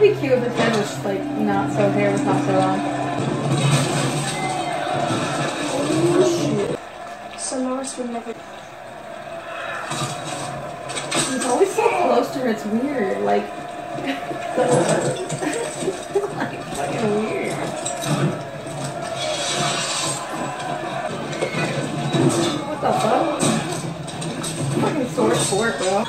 be cute if the head was like not so hair was not so long. Oh shit. So Loras would never. He's always so close to her, it's weird. Like, like fucking weird. What the fuck? Fucking sword sport, bro.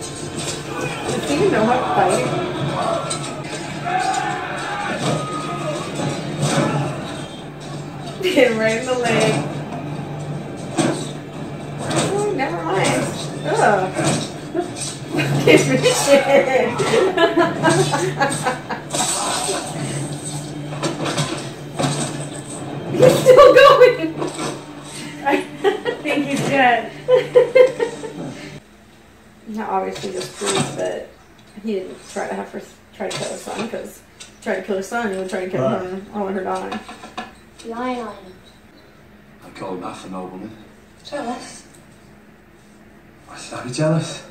Does he know how to fight? Hit him right in the leg. Oh, never mind. Ugh. He's still going. I think he's dead. Now, obviously, this proves that he didn't try to kill his son, because try to kill his son, he would try to kill her. I want her dying. Lion Island. I called that a nobleman. Jealous? Why should I be jealous?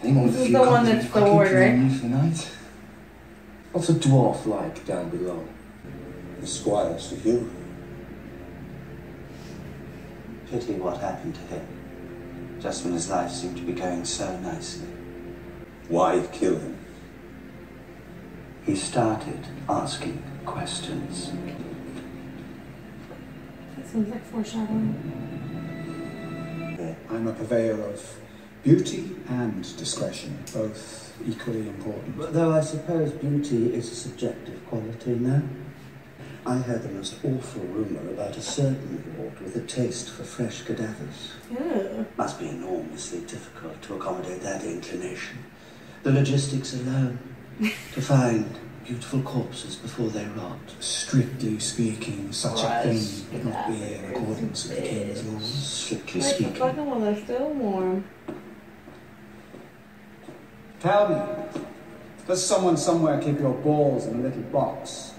Anyone with a This is few the one coins in that's his the pocket ward, can right? leave for the night. What's a dwarf like down below? The squire's for you. Pity what happened to him, just when his life seemed to be going so nicely. Why kill him? He started asking questions. That seems like foreshadowing. I'm a purveyor of beauty and discretion, both equally important. But though I suppose beauty is a subjective quality, no? I heard the most awful rumour about a certain lord with a taste for fresh cadavers. Ew. Must be enormously difficult to accommodate that inclination. The logistics alone, to find beautiful corpses before they rot. Strictly speaking, such a thing would not be in accordance with the king's laws. Strictly Like the speaking. fucking one that's still warm. Tell me, does someone somewhere keep your balls in a little box?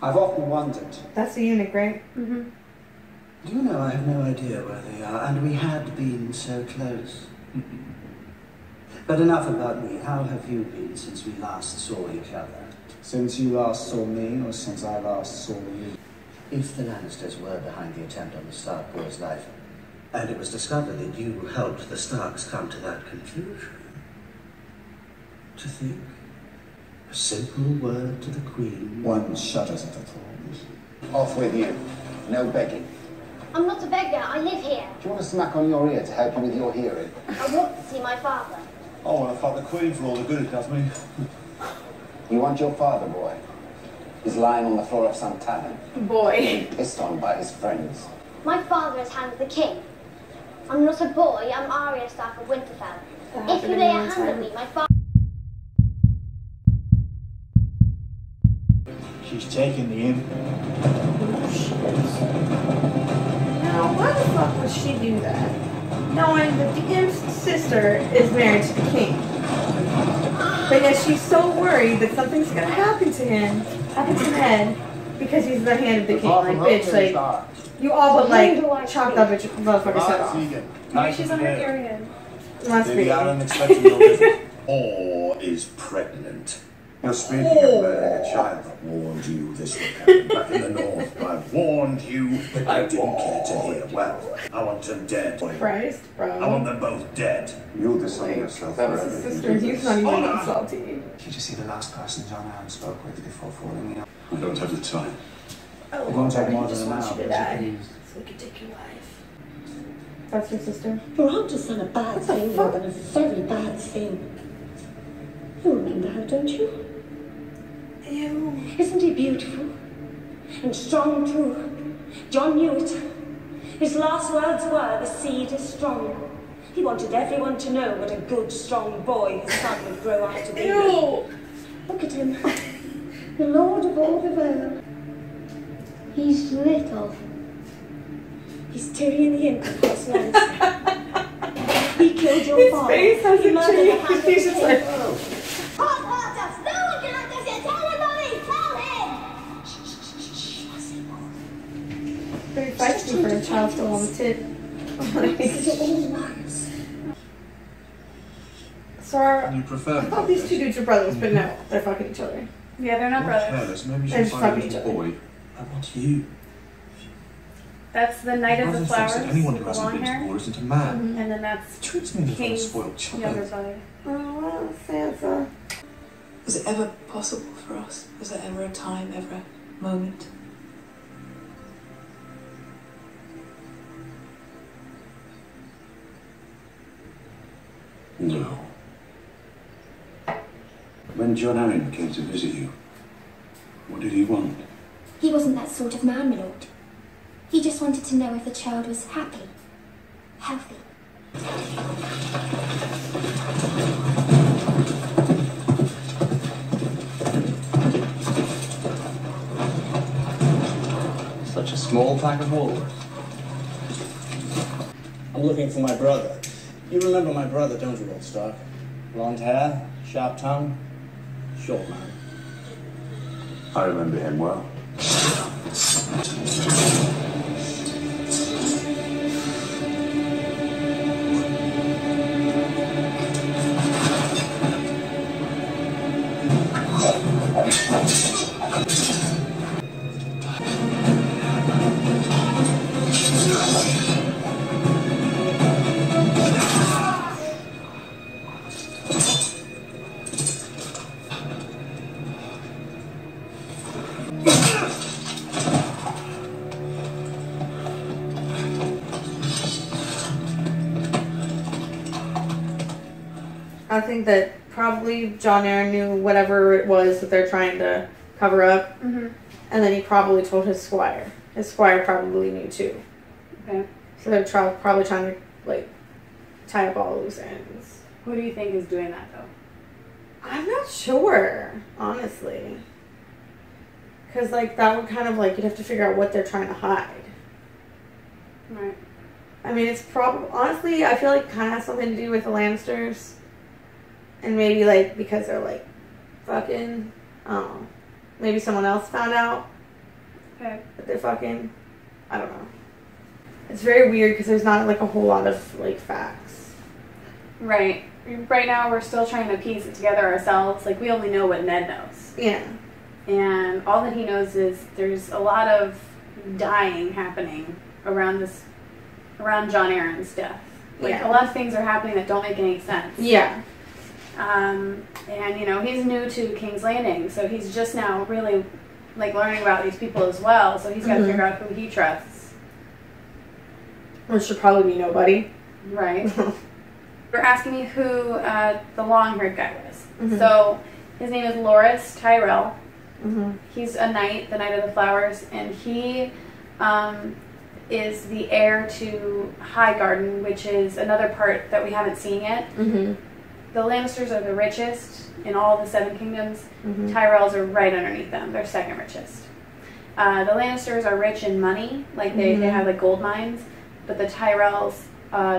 I've often wondered. That's the eunuch, right? Do you know, I have no idea where they are, and we had been so close. But enough about me. How have you been since we last saw each other? Since you last saw me, or since I last saw you? If the Lannisters were behind the attempt on the Stark boy's life, and it was discovered that you helped the Starks come to that conclusion, to think, a simple word to the Queen. One shudders at the thought. Off with you. No begging. I'm not a beggar, I live here. Do you want a smack on your ear to help you with your hearing? I want to see my father. I want to fuck the Queen for all the good it does me. You want your father, boy? He's lying on the floor of some tavern, Boy. pissed on by his friends. My father is hand of the king. I'm not a boy, I'm Arya Stark of Winterfell. If you lay a hand on me, my father... She's taking the imp. Now, why the fuck would she do that? Knowing that the imp's sister is married to the king. But yet she's so worried that something's gonna happen to him, happen to Ned, because he's the hand of the king. Like, bitch, like, you all but, like, chopped up a motherfucker's head off. Maybe she's on her period. Must be. Alan expecting no different. Or is pregnant. You're speaking of murdering a child. I warned you this would happen back in the north. I warned you, but I didn't care to hear. Well, I want them dead. Christ, bro. I want them both dead. You'll disown yourself for That's his everything sister. you do He's this. not even that salty. Did you see the last person John Arryn spoke with before falling ill? I don't have the time. Oh, It won't take more he just than an wants hour. you to die, so we can take your life. That's your sister? Your aunt has done a bad thing, Robin, a very bad thing. You remember her, don't you? Ew. Isn't he beautiful? And strong, too. John knew it. His last words were, the seed is strong. He wanted everyone to know what a good, strong boy his son would grow up to be. Ew. Look at him. The Lord of all the Vale. He's little. He's Tyrion the Infamous Lannister. He killed your His father. face hasn't He murdered the changed. hand of He's the just king. like, No one can access it. Tell everybody. Tell him. pretty feisty for a child still on the tit. So You prefer I thought these two dudes were brothers, but no, they're fucking each other. Yeah, they're not brothers. Careless. Maybe They're she'll just find a fucking each little other. boy. I want you. That's the Knight of the Brother Flowers, thinks that anyone who with hasn't long been to hair. war isn't a man. And then that's Treats me as a King's spoiled child. younger brother. Oh, well, Sansa. Was it ever possible for us? Was there ever a time, ever a moment? No. When John Arryn came to visit you, what did he want? He wasn't that sort of man, my lord. He just wanted to know if the child was happy, healthy. Such a small pack of wolves. I'm looking for my brother. You remember my brother, don't you, Old Stark? Blonde hair, sharp tongue, short man. I remember him well. I think that probably Jon Arryn knew whatever it was that they're trying to cover up. Mm-hmm. And then he probably told his squire. His squire probably knew too. Okay. So they're probably trying to, like, tie up all loose ends. Who do you think is doing that, though? I'm not sure, honestly. Because, like, that would kind of, like, you'd have to figure out what they're trying to hide. Right. I mean, it's probably, honestly, I feel like it kind of has something to do with the Lannisters. And maybe, like, because they're, like, fucking, I don't know. Maybe someone else found out Okay. that they're fucking. I don't know. It's very weird because there's not, like, a whole lot of, like, facts. Right. Right now, we're still trying to piece it together ourselves. Like, we only know what Ned knows. Yeah. And all that he knows is there's a lot of dying happening around Jon Arryn's death. Like, Yeah. a lot of things are happening that don't make any sense. Yeah. And, you know, he's new to King's Landing, so he's just now really, like, learning about these people as well, so he's got to figure out who he trusts. Which should probably be nobody. Right. You're asking me who the long-haired guy was. Mhm. So, his name is Loras Tyrell. Mm-hmm. He's a knight, the Knight of the Flowers, and he is the heir to Highgarden, which is another part that we haven't seen yet. Mm-hmm. The Lannisters are the richest in all the Seven Kingdoms. Mhm. Tyrells are right underneath them. They're second richest. The Lannisters are rich in money, like they have like gold mines, but the Tyrells,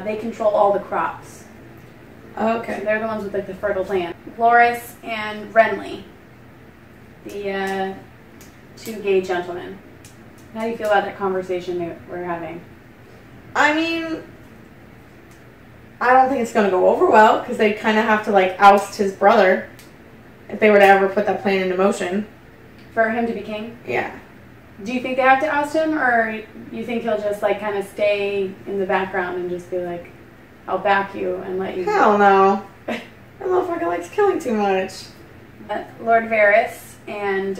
they control all the crops. Okay. So they're the ones with like the fertile land. Loras and Renly, the two gay gentlemen. How do you feel about that conversation that we're having? I mean, I don't think it's going to go over well because they kind of have to, like, oust his brother if they were to ever put that plan into motion. For him to be king? Yeah. Do you think they have to oust him, or you think he'll just, like, kind of stay in the background and just be like, I'll back you and let you... Hell no. That motherfucker likes killing too much. Lord Varys and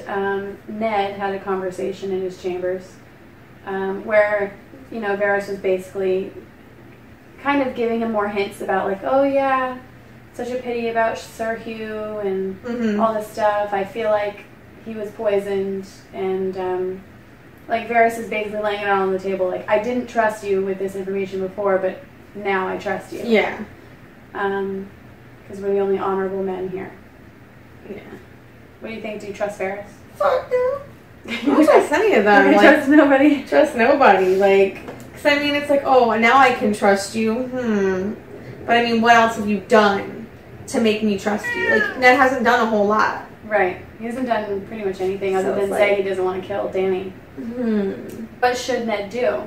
Ned had a conversation in his chambers where, you know, Varys was basically kind of giving him more hints about, like, oh yeah, such a pity about Sir Hugh and all this stuff. I feel like he was poisoned, and like Varys is basically laying it out on the table, like, I didn't trust you with this information before, but now I trust you. Yeah. Because we're the only honorable men here. Yeah. What do you think? Do you trust Varys? Fuck no. I don't trust any of them. I Like, trust nobody. Trust nobody. Like, Because, I mean, it's like, oh, now I can trust you. But, I mean, what else have you done to make me trust you? Like, Ned hasn't done a whole lot. Right. He hasn't done pretty much anything other than say he doesn't want to kill Dany. What should Ned do?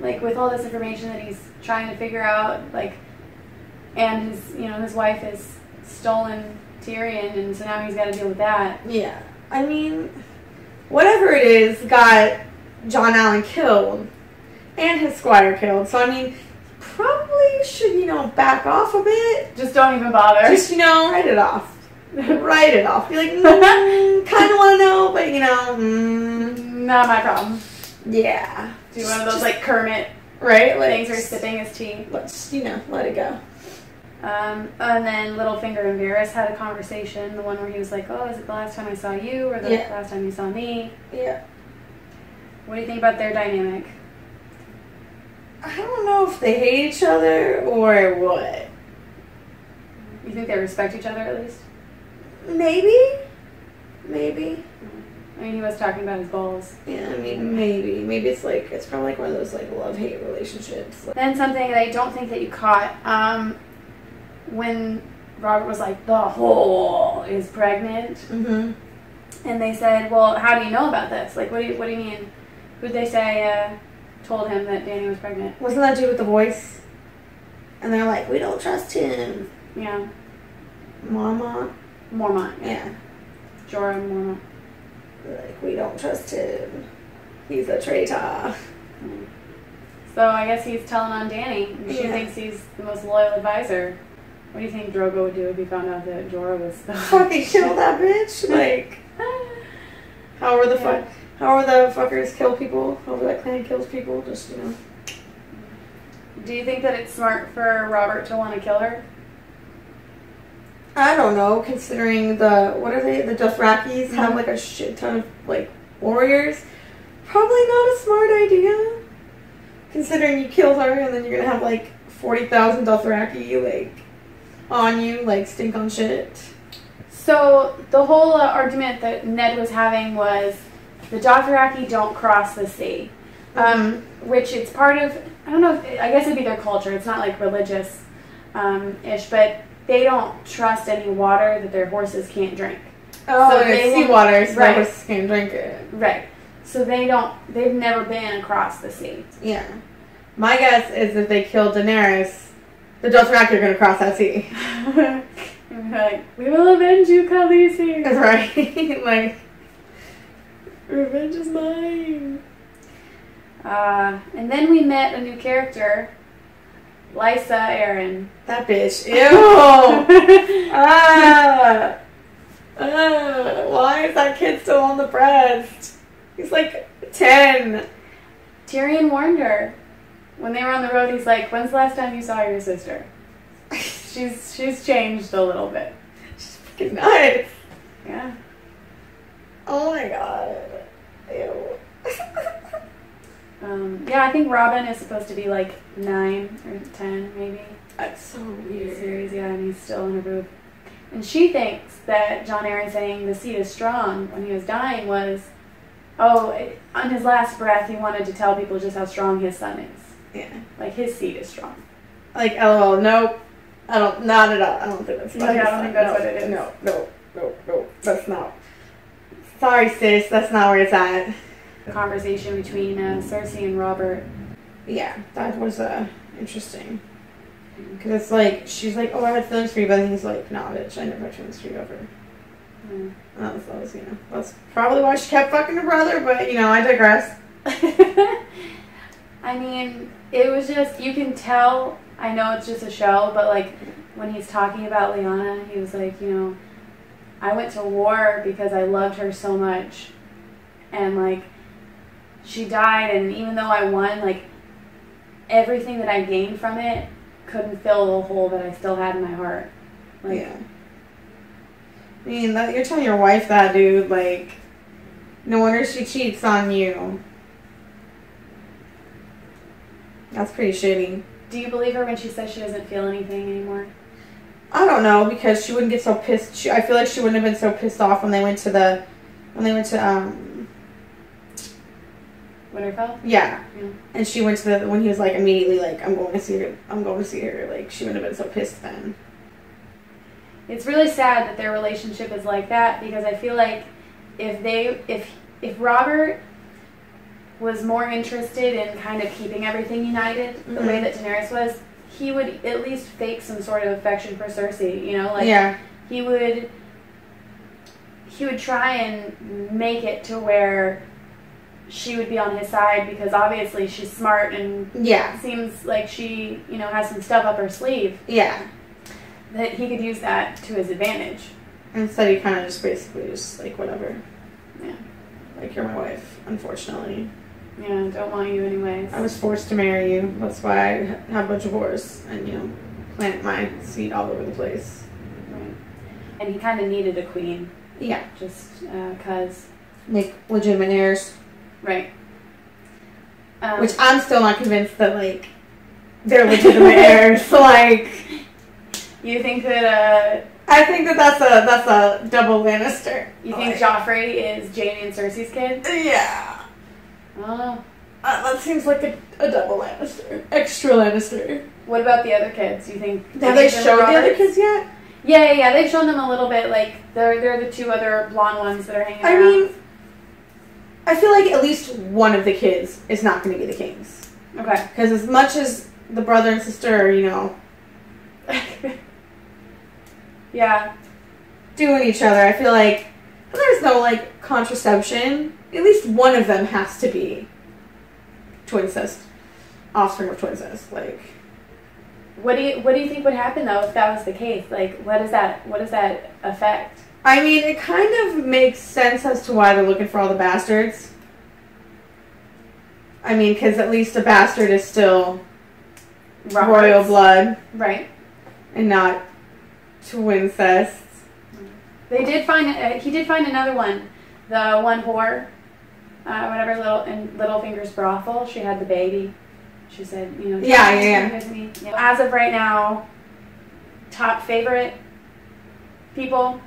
Like, with all this information that he's trying to figure out, like, and his wife has stolen Tyrion, and so now he's got to deal with that. Yeah. I mean, whatever it is got John Allen killed and his squire killed. So, I mean, probably should, back off a bit. Just don't even bother. Just, write it off. Write it off. Be like, kind of want to know, but, not my problem. Yeah. Do one of those, like, Kermit right? things where he's sipping his tea. Let's, let it go. And then Littlefinger and Varys had a conversation, the one where he was like, oh, is it the last time I saw you or the last time you saw me? Yeah. What do you think about their dynamic? I don't know if they hate each other or what. You think they respect each other at least? Maybe. I mean, he was talking about his balls. Yeah, I mean, maybe. Maybe it's like, it's probably like one of those like love-hate relationships. Then something that I don't think that you caught, when Robert was like, the whole is pregnant. And they said, well, how do you know about this? Like, what do you mean? Who'd they say told him that Dany was pregnant? Wasn't that dude with the voice? And they're like, we don't trust him. Yeah. Mormont, yeah. Jorah Mormont. Like, we don't trust him. He's a traitor. So I guess he's telling on Dany. She thinks he's the most loyal advisor. What do you think Drogo would do if he found out that Jorah was still... Fucking kill that bitch? Like, how are the fuckers kill people? How that clan kills people? Just, Do you think that it's smart for Robert to want to kill her? I don't know, considering what are they? The Dothrakis have like a shit ton of like warriors. Probably not a smart idea. Considering you killed her and then you're gonna have like 40,000 Dothraki like on you, like stink on shit. So the whole argument that Ned was having was the Dothraki don't cross the sea, which it's part of. I don't know. I guess it'd be their culture. It's not like religious ish, but they don't trust any water that their horses can't drink. Oh, so it's seawater, so their horses can't drink it. Right. So they've never been across the sea. Yeah. My guess is if they kill Daenerys, the Dothraki are going to cross that sea. And like, we will avenge you, Khaleesi. Right. Like, revenge is mine. And then we met a new character, Lysa Arryn. That bitch. Ew. Why is that kid still on the breast? He's like 10. Tyrion warned her. When they were on the road, he's like, when's the last time you saw your sister? She's changed a little bit. She's fucking nuts. Yeah. Oh my god. Ew. Yeah, I think Robin is supposed to be like 9 or 10, maybe. That's so weird. Series, yeah, and he's still in her boob. And she thinks that Jon Arryn saying the seed is strong when he was dying was, on his last breath, he wanted to tell people just how strong his son is. Yeah. Like, his seed is strong. Like, LOL, nope. Not at all. I don't think that's what I don't think that's what it is. No, that's not. Sorry, sis, that's not where it's at. The conversation between Cersei and Robert. Yeah, that was interesting. Because it's like, she's like, oh, I had feelings for you, but then he's like, nah, bitch, I never had feelings for you ever. That was, that's probably why she kept fucking her brother, but, I digress. I mean, it was just, you can tell, I know it's just a show, but like, when he's talking about Lyanna, he was like, I went to war because I loved her so much, and like, she died, and even though I won, like, everything that I gained from it couldn't fill the hole that I still had in my heart. Like, yeah. I mean, you're telling your wife that, dude, like, no wonder she cheats on you. That's pretty shitty. Do you believe her when she says she doesn't feel anything anymore? I don't know, because she wouldn't get so pissed. I feel like she wouldn't have been so pissed off when they went to Winterfell? Yeah. And she went to when he was like immediately like, I'm going to see her. Like, she wouldn't have been so pissed then. It's really sad that their relationship is like that, because I feel like if Robert was more interested in kind of keeping everything united the way that Daenerys was, he would at least fake some sort of affection for Cersei, you know? Like, he would try and make it to where she would be on his side, because obviously she's smart and seems like she, you know, has some stuff up her sleeve. Yeah. That he could use that to his advantage. Instead, he kind of just basically just like, whatever. Yeah. Like, you're my wife, unfortunately. Yeah, don't want you anyways. I was forced to marry you. That's why I have a bunch of whores and, you know, plant my seed all over the place. Right. And he kind of needed a queen. Yeah. Just because. Make legitimate heirs. Right. Which I'm still not convinced that, like, they're legitimate heirs. Like, you think that I think that that's a double Lannister. You think Joffrey is Jaime and Cersei's kid? Yeah. Oh. That seems like a double Lannister. Extra Lannister. What about the other kids? You think have they showed the other kids yet? Yeah. They've shown them a little bit. Like they're the two other blonde ones that are hanging around. I mean, I feel like at least one of the kids is not going to be the kings. Okay. Because as much as the brother and sister are, you know, doing each other, I feel like there's no like contraception. At least one of them has to be twincest, offspring of twincest. Like, what do you think would happen though if that was the case? Like, what does that affect? I mean, it kind of makes sense as to why they're looking for all the bastards. I I mean, because at least a bastard is still royal blood. Right. And not twincest. They did find, he did find another one. The one whore, whatever, in Littlefinger's brothel, she had the baby. She said, you know, yeah. Me. As of right now, top favorite people,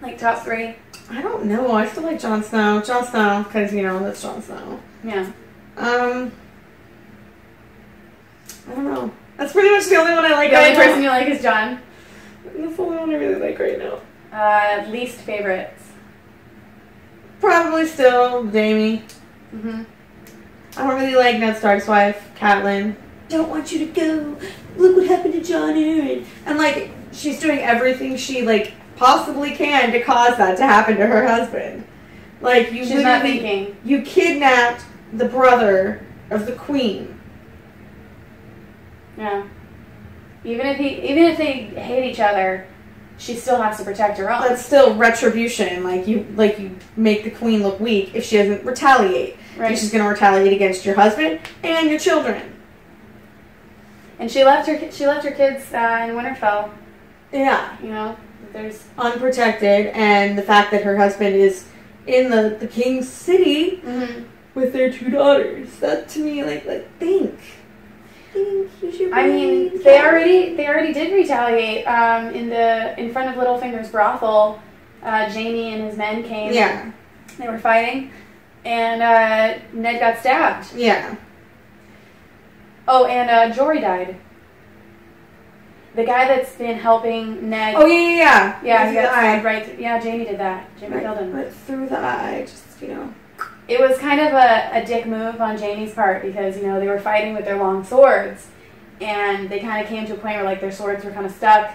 like top 3. I don't know. I still like Jon Snow. Jon Snow, because, you know, that's Jon Snow. Yeah. I don't know. That's pretty much the only one I like. The only person you like is Jon. That's the only one I really like right now. Least favorites. Probably still Jaime. Mm-hmm. I don't really like Ned Stark's wife, Catelyn. Don't want you to go. Look what happened to Jon Arryn. And like, she's doing everything she like possibly can to cause that to happen to her husband. Like, she's not thinking. You kidnapped the brother of the queen. Yeah. Even if they hate each other, she still has to protect her own. That's still retribution. Like you make the queen look weak if she doesn't retaliate. Right. She's going to retaliate against your husband and your children. And she left her kids in Winterfell. Yeah. You know, there's unprotected, and the fact that her husband is in the king's city with their 2 daughters. That to me, like think. I mean, they already did retaliate. In front of Littlefinger's brothel, Jaime and his men came. Yeah. They were fighting, and Ned got stabbed. Yeah. Oh, and Jory died. The guy that's been helping Ned. Oh yeah. Yeah, he got stabbed right. Yeah, Jaime did that. Jaime killed him. Right through the eye, just, you know. It was kind of a dick move on Jaime's part because, you know, they were fighting with their long swords, and they kind of came to a point where, like, their swords were kind of stuck,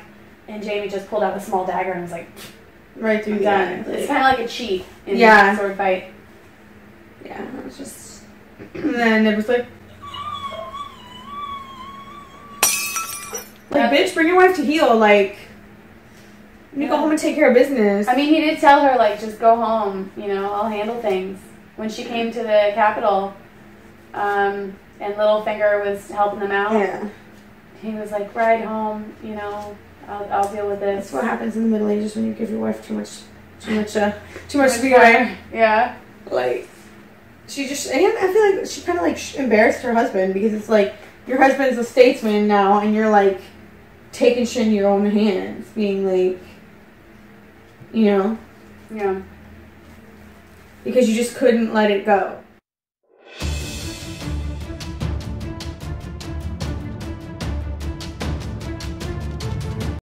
and Jaime just pulled out a small dagger and was like, right through the eye. It's kind of like a cheat in a sword fight. Yeah, it was just... And then it was like, bitch, bring your wife to heel, like... You go home and take care of business. I mean, he did tell her, like, just go home, you know, I'll handle things. When she came to the capital, and Littlefinger was helping them out, he was like, ride home, you know, I'll deal with this. That's what happens in the Middle Ages when you give your wife too much leeway. Yeah. Like, she just, and I feel like she kind of, like, embarrassed her husband, because it's like, your husband's a statesman now, and you're, like, taking shit in your own hands, being like, you know? Yeah. Because you just couldn't let it go.